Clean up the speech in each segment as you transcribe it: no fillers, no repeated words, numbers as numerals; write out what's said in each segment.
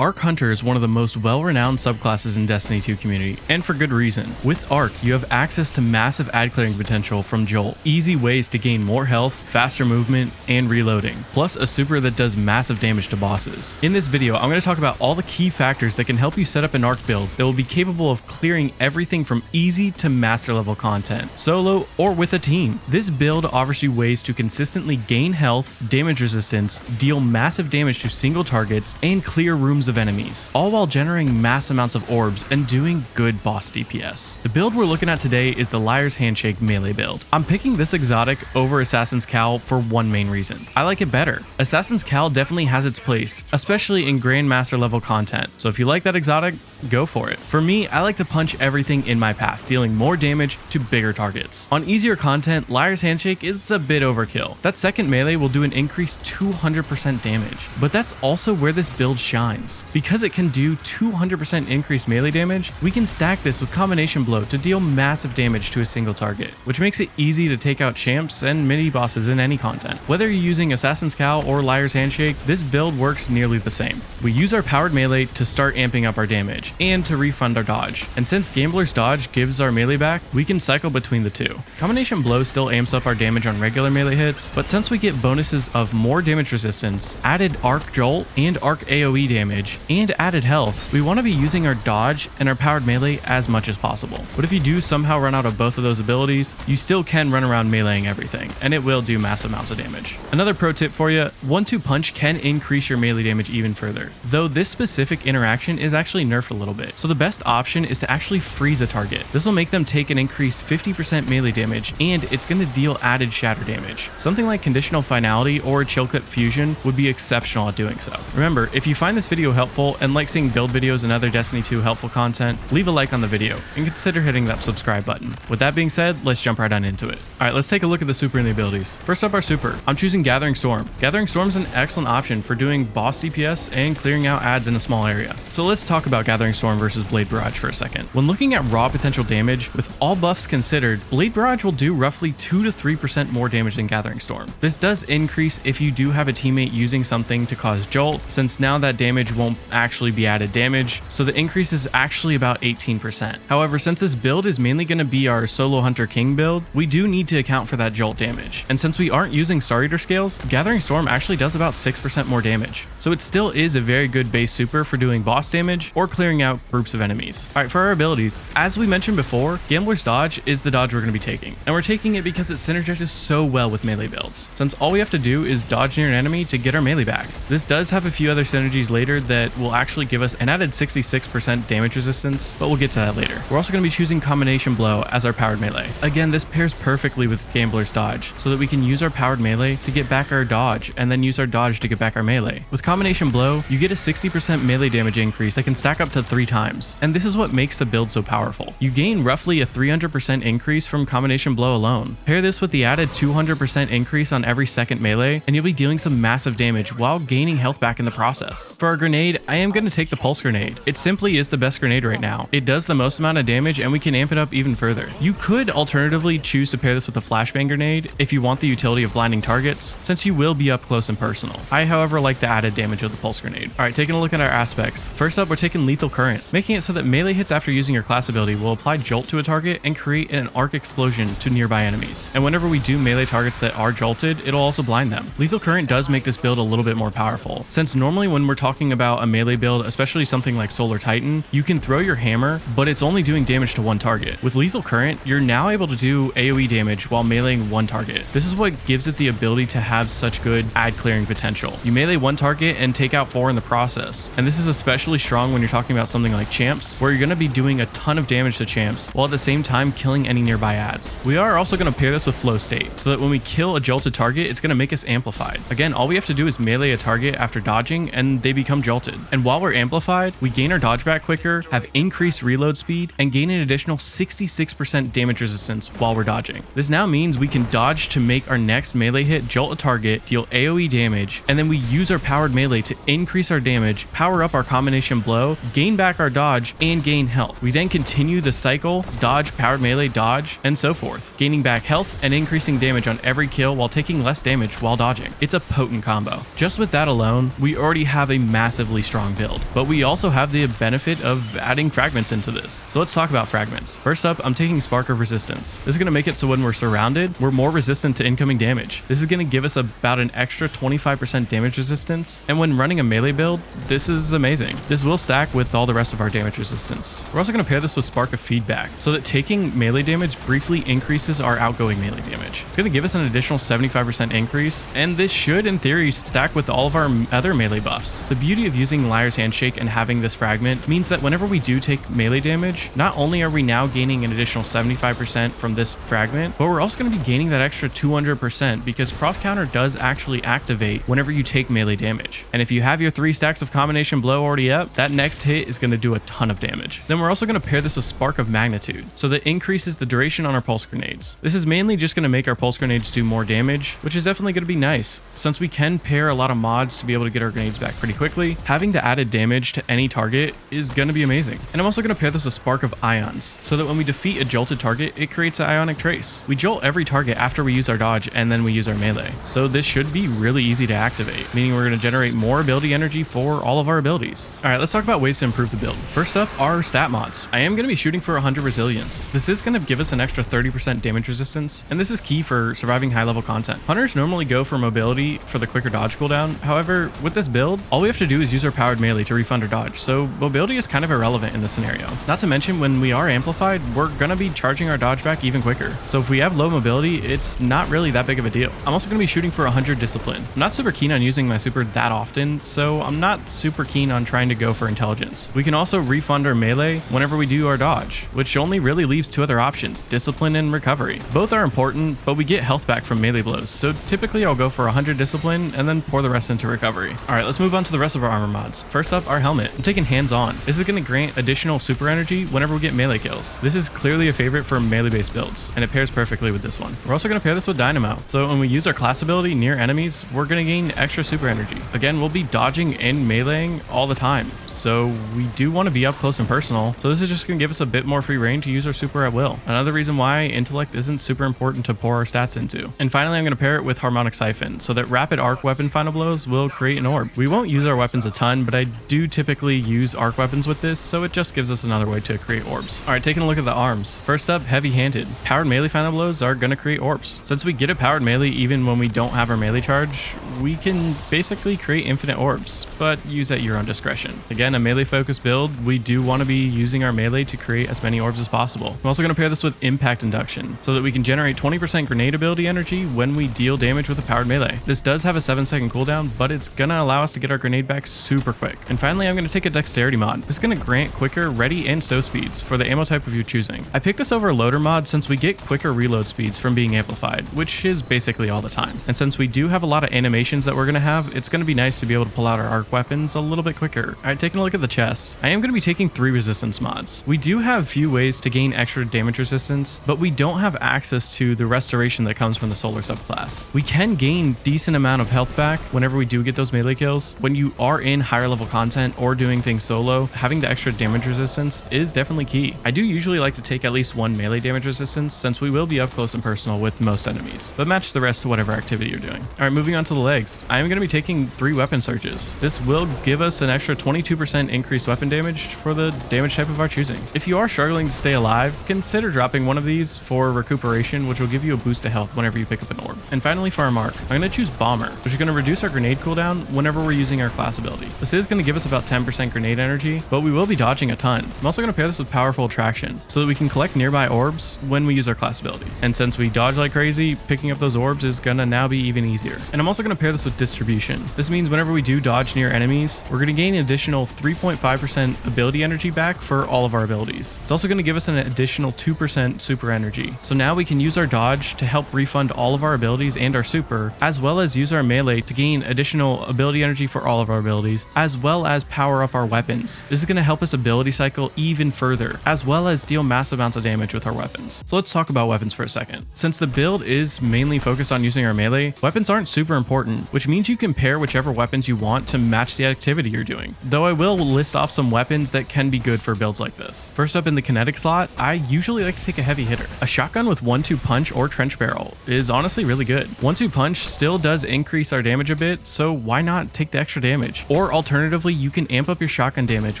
Arc Hunter is one of the most well-renowned subclasses in Destiny 2 community, and for good reason. With Arc, you have access to massive ad clearing potential from Jolt, easy ways to gain more health, faster movement, and reloading, plus a super that does massive damage to bosses. In this video, I'm going to talk about all the key factors that can help you set up an Arc build that will be capable of clearing everything from easy to master level content, solo or with a team. This build offers you ways to consistently gain health, damage resistance, deal massive damage to single targets, and clear rooms of enemies, all while generating mass amounts of orbs and doing good boss DPS. The build we're looking at today is the Liar's Handshake melee build. I'm picking this exotic over Assassin's Cowl for one main reason. I like it better. Assassin's Cowl definitely has its place, especially in Grandmaster level content, so if you like that exotic, go for it. For me, I like to punch everything in my path, dealing more damage to bigger targets. On easier content, Liar's Handshake is a bit overkill. That second melee will do an increased 200% damage, but that's also where this build shines. Because it can do 200% increased melee damage, we can stack this with Combination Blow to deal massive damage to a single target, which makes it easy to take out champs and mini bosses in any content. Whether you're using Assassin's Cowl or Liar's Handshake, this build works nearly the same. We use our powered melee to start amping up our damage, and to refund our dodge. And since Gambler's Dodge gives our melee back, we can cycle between the two. Combination Blow still amps up our damage on regular melee hits, but since we get bonuses of more damage resistance, added Arc Jolt and Arc AoE damage, and added health, we want to be using our dodge and our powered melee as much as possible. But if you do somehow run out of both of those abilities, you still can run around meleeing everything, and it will do massive amounts of damage. Another pro tip for you, 1-2 punch can increase your melee damage even further, though this specific interaction is actually nerfed a little bit. So the best option is to actually freeze a target. This will make them take an increased 50% melee damage, and it's going to deal added shatter damage. Something like Conditional Finality or Chill Clip Fusion would be exceptional at doing so. Remember, if you find this video helpful and like seeing build videos and other Destiny 2 helpful content, leave a like on the video and consider hitting that subscribe button. With that being said, let's jump right on into it. Alright, let's take a look at the super and the abilities. First up, our super. I'm choosing Gathering Storm. Gathering Storm is an excellent option for doing boss DPS and clearing out ads in a small area. So let's talk about Gathering Storm versus Blade Barrage for a second. When looking at raw potential damage, with all buffs considered, Blade Barrage will do roughly 2 to 3% more damage than Gathering Storm. This does increase if you do have a teammate using something to cause Jolt, since now that damage won't actually be added damage, so the increase is actually about 18%. However, since this build is mainly going to be our solo Hunter King build, we do need to account for that Jolt damage. And since we aren't using Star Eater scales, Gathering Storm actually does about 6% more damage. So it still is a very good base super for doing boss damage or clearing out groups of enemies. Alright, for our abilities, as we mentioned before, Gambler's Dodge is the dodge we're going to be taking. And we're taking it because it synergizes so well with melee builds, since all we have to do is dodge near an enemy to get our melee back. This does have a few other synergies later that will actually give us an added 66% damage resistance, but we'll get to that later. We're also going to be choosing Combination Blow as our powered melee. Again, this pairs perfectly with Gambler's Dodge, so that we can use our powered melee to get back our dodge, and then use our dodge to get back our melee. With Combination Blow, you get a 60% melee damage increase that can stack up to 3 times, and this is what makes the build so powerful. You gain roughly a 300% increase from Combination Blow alone. Pair this with the added 200% increase on every second melee, and you'll be dealing some massive damage while gaining health back in the process. For our grenade, I am going to take the Pulse Grenade. It simply is the best grenade right now. It does the most amount of damage, and we can amp it up even further. You could alternatively choose to pair this with a Flashbang Grenade if you want the utility of blinding targets, since you will be up close and personal. I, however, like the added damage of the Pulse Grenade. Alright, taking a look at our aspects. First up, we're taking Lethal Current, making it so that melee hits after using your class ability will apply Jolt to a target and create an arc explosion to nearby enemies. And whenever we do melee targets that are jolted, it'll also blind them. Lethal Current does make this build a little bit more powerful, since normally when we're talking about a melee build, especially something like Solar Titan, you can throw your hammer, but it's only doing damage to one target. With Lethal Current, you're now able to do AoE damage while meleeing one target. This is what gives it the ability to have such good ad clearing potential. You melee one target and take out 4 in the process. And this is especially strong when you're talking about something like champs, where you're going to be doing a ton of damage to champs, while at the same time killing any nearby ads. We are also going to pair this with Flow State, so that when we kill a jolted target, it's going to make us amplified. Again, all we have to do is melee a target after dodging, and they become jolted. And while we're amplified, we gain our dodge back quicker, have increased reload speed, and gain an additional 66% damage resistance while we're dodging. This now means we can dodge to make our next melee hit jolt a target, deal AoE damage, and then we use our powered melee to increase our damage, power up our Combination Blow, gain back our dodge, and gain health. We then continue the cycle, dodge, powered melee, dodge, and so forth, gaining back health and increasing damage on every kill while taking less damage while dodging. It's a potent combo. Just with that alone, we already have a massive massively strong build. But we also have the benefit of adding fragments into this. So let's talk about fragments. First up, I'm taking Spark of Resistance. This is going to make it so when we're surrounded, we're more resistant to incoming damage. This is going to give us about an extra 25% damage resistance, and when running a melee build, this is amazing. This will stack with all the rest of our damage resistance. We're also going to pair this with Spark of Feedback, so that taking melee damage briefly increases our outgoing melee damage. It's going to give us an additional 75% increase, and this should, in theory, stack with all of our other melee buffs. The beauty of using Liar's Handshake and having this fragment means that whenever we do take melee damage, not only are we now gaining an additional 75% from this fragment, but we're also going to be gaining that extra 200% because Cross Counter does actually activate whenever you take melee damage. And if you have your 3 stacks of Combination Blow already up, that next hit is going to do a ton of damage. Then we're also going to pair this with Spark of Magnitude, so that increases the duration on our pulse grenades. This is mainly just going to make our pulse grenades do more damage, which is definitely going to be nice. Since we can pair a lot of mods to be able to get our grenades back pretty quickly, having the added damage to any target is going to be amazing. And I'm also going to pair this with Spark of Ions, so that when we defeat a jolted target, it creates an Ionic Trace. We jolt every target after we use our dodge and then we use our melee. So this should be really easy to activate, meaning we're going to generate more ability energy for all of our abilities. All right, let's talk about ways to improve the build. First up are stat mods. I am going to be shooting for 100 resilience. This is going to give us an extra 30% damage resistance, and this is key for surviving high level content. Hunters normally go for mobility for the quicker dodge cooldown. However, with this build, all we have to do is use our powered melee to refund our dodge, so mobility is kind of irrelevant in this scenario. Not to mention, when we are amplified, we're going to be charging our dodge back even quicker. So if we have low mobility, it's not really that big of a deal. I'm also going to be shooting for 100 discipline. I'm not super keen on using my super that often, so I'm not super keen on trying to go for intelligence. We can also refund our melee whenever we do our dodge, which only really leaves 2 other options, discipline and recovery. Both are important, but we get health back from melee blows, so typically I'll go for 100 discipline and then pour the rest into recovery. All right, let's move on to the rest of our armor mods. First up, our helmet. I'm taking Hands On. This is going to grant additional super energy whenever we get melee kills. This is clearly a favorite for melee based builds, and it pairs perfectly with this one. We're also going to pair this with Dynamo, so when we use our class ability near enemies, we're going to gain extra super energy. Again, we'll be dodging and meleeing all the time, so we do want to be up close and personal, so this is just going to give us a bit more free reign to use our super at will. Another reason why intellect isn't super important to pour our stats into. And finally, I'm going to pair it with Harmonic Siphon, so that rapid arc weapon final blows will create an orb. We won't use our weapons a ton, but I do typically use arc weapons with this, so it just gives us another way to create orbs. All right, taking a look at the arms. First up, heavy-handed. Powered melee final blows are going to create orbs. Since we get a powered melee even when we don't have our melee charge, we can basically create infinite orbs, but use at your own discretion. Again, a melee focused build, we do want to be using our melee to create as many orbs as possible. I'm also going to pair this with impact induction, so that we can generate 20% grenade ability energy when we deal damage with a powered melee. This does have a 7-second cooldown, but it's going to allow us to get our grenade back super quick. And finally, I'm going to take a dexterity mod. This is going to grant quicker ready and stow speeds for the ammo type of your choosing. I picked this over a loader mod since we get quicker reload speeds from being amplified, which is basically all the time. And since we do have a lot of animations that we're going to have, it's going to be nice to be able to pull out our arc weapons a little bit quicker. All right, taking a look at the chest. I am going to be taking 3 resistance mods. We do have few ways to gain extra damage resistance, but we don't have access to the restoration that comes from the solar subclass. We can gain decent amount of health back whenever we do get those melee kills. When you are in higher level content or doing things solo, having the extra damage resistance is definitely key. I do usually like to take at least 1 melee damage resistance since we will be up close and personal with most enemies, but match the rest to whatever activity you're doing. All right, moving on to the legs. I am going to be taking 3 weapon surges. This will give us an extra 22% increased weapon damage for the damage type of our choosing. If you are struggling to stay alive, consider dropping one of these for recuperation, which will give you a boost to health whenever you pick up an orb. And finally, for our mark, I'm going to choose Bomber, which is going to reduce our grenade cooldown whenever we're using our class ability. This is going to give us about 10% grenade energy, but we will be dodging a ton. I'm also going to pair this with Powerful Attraction, so that we can collect nearby orbs when we use our class ability. And since we dodge like crazy, picking up those orbs is going to now be even easier. And I'm also going to pair this with Distribution. This means whenever we do dodge near enemies, we're going to gain an additional 3.5% ability energy back for all of our abilities. It's also going to give us an additional 2% super energy. So now we can use our dodge to help refund all of our abilities and our super, as well as use our melee to gain additional ability energy for all of our abilities, as well as power up our weapons. This is going to help us ability cycle even further, as well as deal massive amounts of damage with our weapons. So let's talk about weapons for a second. Since the build is mainly focused on using our melee, weapons aren't super important, which means you can pair whichever weapons you want to match the activity you're doing. Though I will list off some weapons that can be good for builds like this. First up in the kinetic slot, I usually like to take a heavy hitter. A shotgun with 1-2 punch or trench barrel is honestly really good. 1-2 punch still does increase our damage a bit, so why not take the extra damage? Or alternatively, you can amp up your shotgun damage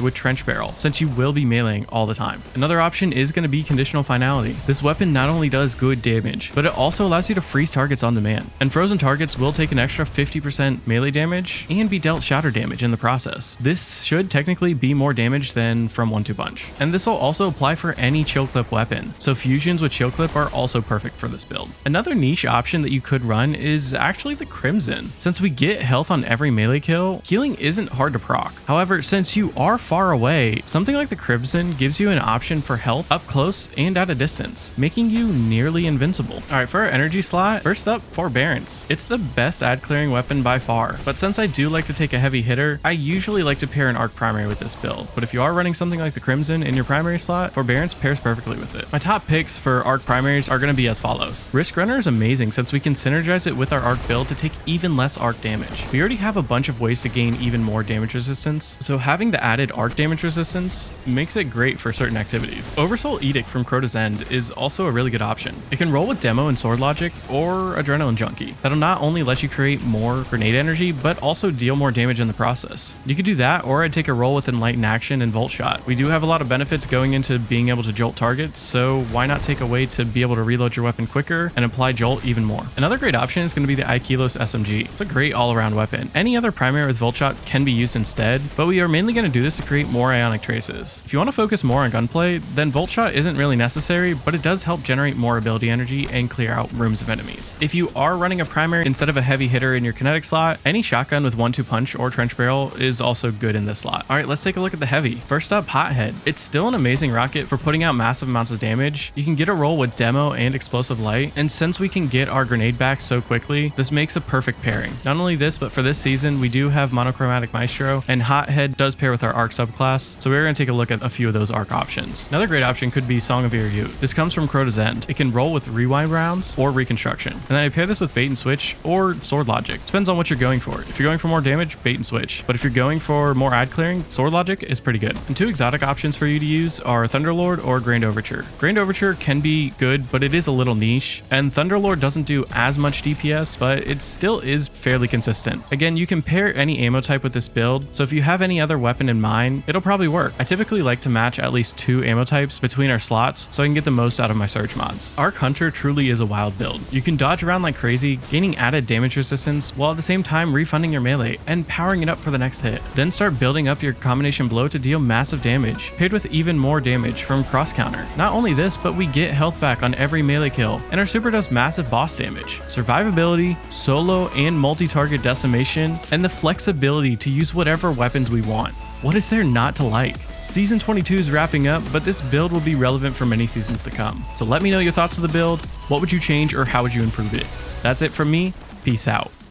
with Trench Barrel, since you will be meleeing all the time. Another option is going to be Conditional Finality. This weapon not only does good damage, but it also allows you to freeze targets on demand. And frozen targets will take an extra 50% melee damage and be dealt shatter damage in the process. This should technically be more damage than from 1-2 punch. And this will also apply for any chill clip weapon, so fusions with chill clip are also perfect for this build. Another niche option that you could run is actually the Crimson. Since we get health on every melee kill, healing isn't hard to proc. However, since you are far away, something like the Crimson gives you an option for health up close and at a distance, making you nearly invincible. Alright, for our energy slot, first up, Forbearance. It's the best ad clearing weapon by far, but since I do like to take a heavy hitter, I usually like to pair an Arc Primary with this build. But if you are running something like the Crimson in your primary slot, Forbearance pairs perfectly with it. My top picks for Arc Primaries are going to be as follows. Risk Runner is amazing since we can synergize it with our Arc build to take even less Arc damage. We already have a bunch of ways to gain even more damage resistance, so having the added Arc damage resistance makes it great for certain activities. Oversoul Edict from Crota's End is also a really good option. It can roll with Demo and Sword Logic or Adrenaline Junkie. That'll not only let you create more grenade energy, but also deal more damage in the process. You could do that, or I'd take a roll with Enlighten Action and Volt Shot. We do have a lot of benefits going into being able to jolt targets, so why not take a way to be able to reload your weapon quicker and apply jolt even more. Another great option is going to be the Aikilos SMG. It's a great all-around weapon. Any other primary with Volt Shot can be used instead, but we are mainly going to do this to create more Ionic Traces. If you want to focus more on gunplay, then Volt Shot isn't really necessary, but it does help generate more ability energy and clear out rooms of enemies. If you are running a primary instead of a heavy hitter in your kinetic slot, any shotgun with 1-2 punch or Trench Barrel is also good in this slot. Alright, let's take a look at the heavy. First up, Hothead. It's still an amazing rocket for putting out massive amounts of damage. You can get a roll with Demo and Explosive Light, and since we can get our grenade back so quickly, this makes a perfect pairing. Not only this, but for this season, we do have Monochromatic Maestro, and Hothead does pair with our Arc subclass, so we're going to take a look at a few of those Arc options. Another great option could be Song of Iryu. This comes from Crota's End. It can roll with Rewind rounds or Reconstruction, and then I pair this with Bait and Switch or Sword Logic. Depends on what you're going for. If you're going for more damage, Bait and Switch, but if you're going for more ad clearing, Sword Logic is pretty good. And two exotic options for you to use are Thunderlord or Grand Overture. Grand Overture can be good, but it is a little niche, and Thunderlord doesn't do as much DPS, but it still is fairly consistent. Again, you can pair any ammo type with this build, so if you have any other weapon in mind, it'll probably work. I typically like to match at least 2 ammo types between our slots so I can get the most out of my Surge mods. Arc Hunter truly is a wild build. You can dodge around like crazy, gaining added damage resistance while at the same time refunding your melee and powering it up for the next hit. Then start building up your combination blow to deal massive damage, paired with even more damage from cross counter. Not only this, but we get health back on every melee kill, and our super does massive boss damage, survivability, solo and multi-target decimation, and the flexibility to use whatever weapons we want. What is there not to like? Season 22 is wrapping up, but this build will be relevant for many seasons to come. So let me know your thoughts of the build. What would you change or how would you improve it? That's it from me. Peace out.